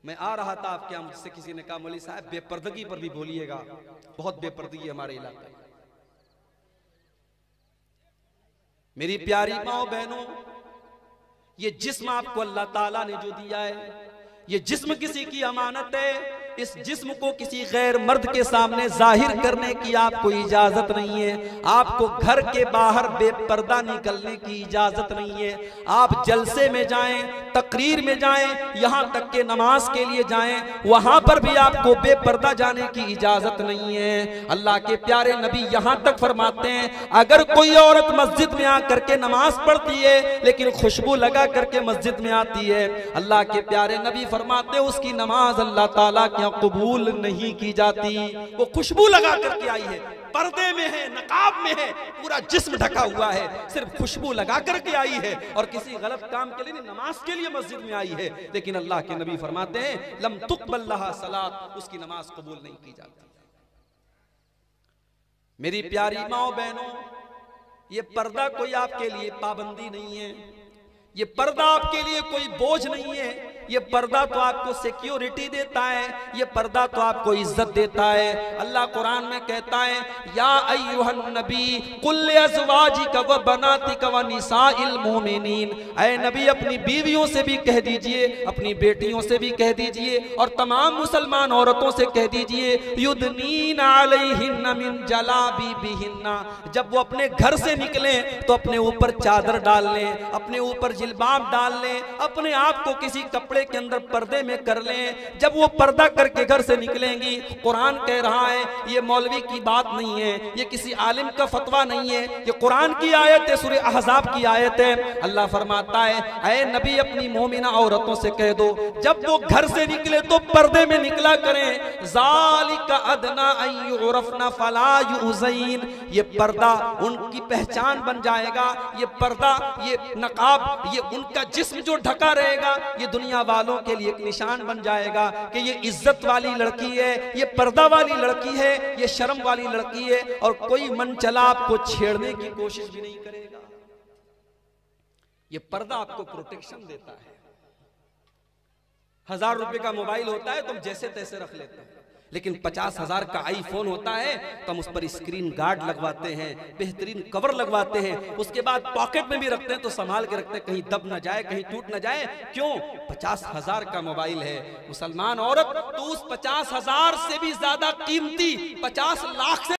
मैं आ रहा था आपके यहाँ, मुझसे किसी ने कहा मौलवी साहब बेपर्दगी पर भी बोलिएगा, बहुत बेपर्दगी हमारे इलाके में। मेरी प्यारी माओ बहनों, ये जिस्म आपको अल्लाह ताला ने जो दिया है, ये जिस्म किसी की अमानत है। इस जिस्म को किसी गैर मर्द के सामने जाहिर करने की आपको इजाजत नहीं है। आपको घर के बाहर बेपर्दा निकलने की इजाजत नहीं है। आप जलसे में जाएं, तकरीर में जाएं, यहां तक के नमाज के लिए जाएं, वहां पर भी आपको बेपर्दा जाने की इजाजत नहीं है। अल्लाह के प्यारे नबी यहां तक फरमाते हैं, अगर कोई औरत मस्जिद में आकर के नमाज पढ़ती है लेकिन खुशबू लगा करके मस्जिद में आती है, अल्लाह के प्यारे नबी फरमाते हैं उसकी नमाज अल्लाह ताला के कबूल नहीं की जाती। वो खुशबू लगा करके आई है, पर्दे में है, नकाब में है, पूरा जिस्म ढका हुआ है, सिर्फ खुशबू लगा करके आई है और किसी गलत काम के लिए नहीं, नमाज के लिए मस्जिद में आई है। लेकिन अल्लाह के नबी फरमाते हैं लम तुक़बल लहा सलात, उसकी नमाज कबूल नहीं की जाती। मेरी प्यारी माओ बहनों, ये पर्दा कोई आपके लिए पाबंदी नहीं है, ये पर्दा आपके लिए कोई बोझ नहीं है। ये पर्दा तो आपको सिक्योरिटी देता है, ये पर्दा तो आपको इज्जत देता है। अल्लाह कुरान में कहता है, या अय्युहन नबी कुल अज़वाजिका व बनातिका व निसाइल मोमिनीन, ऐ नबी अपनी बीवियों से भी कह दीजिए, अपनी बेटियों से भी कह दीजिए और तमाम मुसलमान औरतों से कह दीजिए, युदनीना अलैहिन्ना मिन जलाबिबिहिन्ना, जब वो अपने घर से निकले तो अपने ऊपर चादर डाल लें, अपने ऊपर जिल्बाब डाल लें, अपने आप को किसी कपड़े के अंदर पर्दे में कर लें। जब वो पर्दा करके घर से निकलेंगी, कुरान कह रहा है, ये मौलवी की बात नहीं है, ये किसी आलिम का फतवा नहीं है, ये कुरान की आयत है, सूरह अहज़ाब की आयत है। अल्लाह फरमाता है, ऐ नबी अपनी मोमिना औरतों से कह दो जब वो घर से निकले तो पर्दे में निकला करें। ज़ालिका अदना अन युरफ़ना फला युज़ैन, ये पर्दा उनकी पहचान बन जाएगा, ये पर्दा, ये नकाब, ये उनका जिस्म जो ढका रहेगा, ये दुनिया वालों के लिए एक निशान बन जाएगा कि ये इज्जत वाली लड़की है, ये पर्दा वाली लड़की है, ये शर्म वाली लड़की है, और कोई मन चला आपको छेड़ने की कोशिश भी नहीं करेगा। ये पर्दा आपको प्रोटेक्शन देता है। 1000 रुपए का मोबाइल होता है तो हम जैसे तैसे रख लेते हैं, लेकिन 50,000 का आईफोन होता है तो हम उस पर स्क्रीन गार्ड लगवाते हैं, बेहतरीन कवर लगवाते हैं, उसके बाद पॉकेट में भी रखते हैं तो संभाल के रखते हैं, कहीं दब ना जाए, कहीं टूट ना जाए। क्यों? 50,000 का मोबाइल है। मुसलमान औरत तो उस 50,000 से भी ज्यादा कीमती 50 लाख से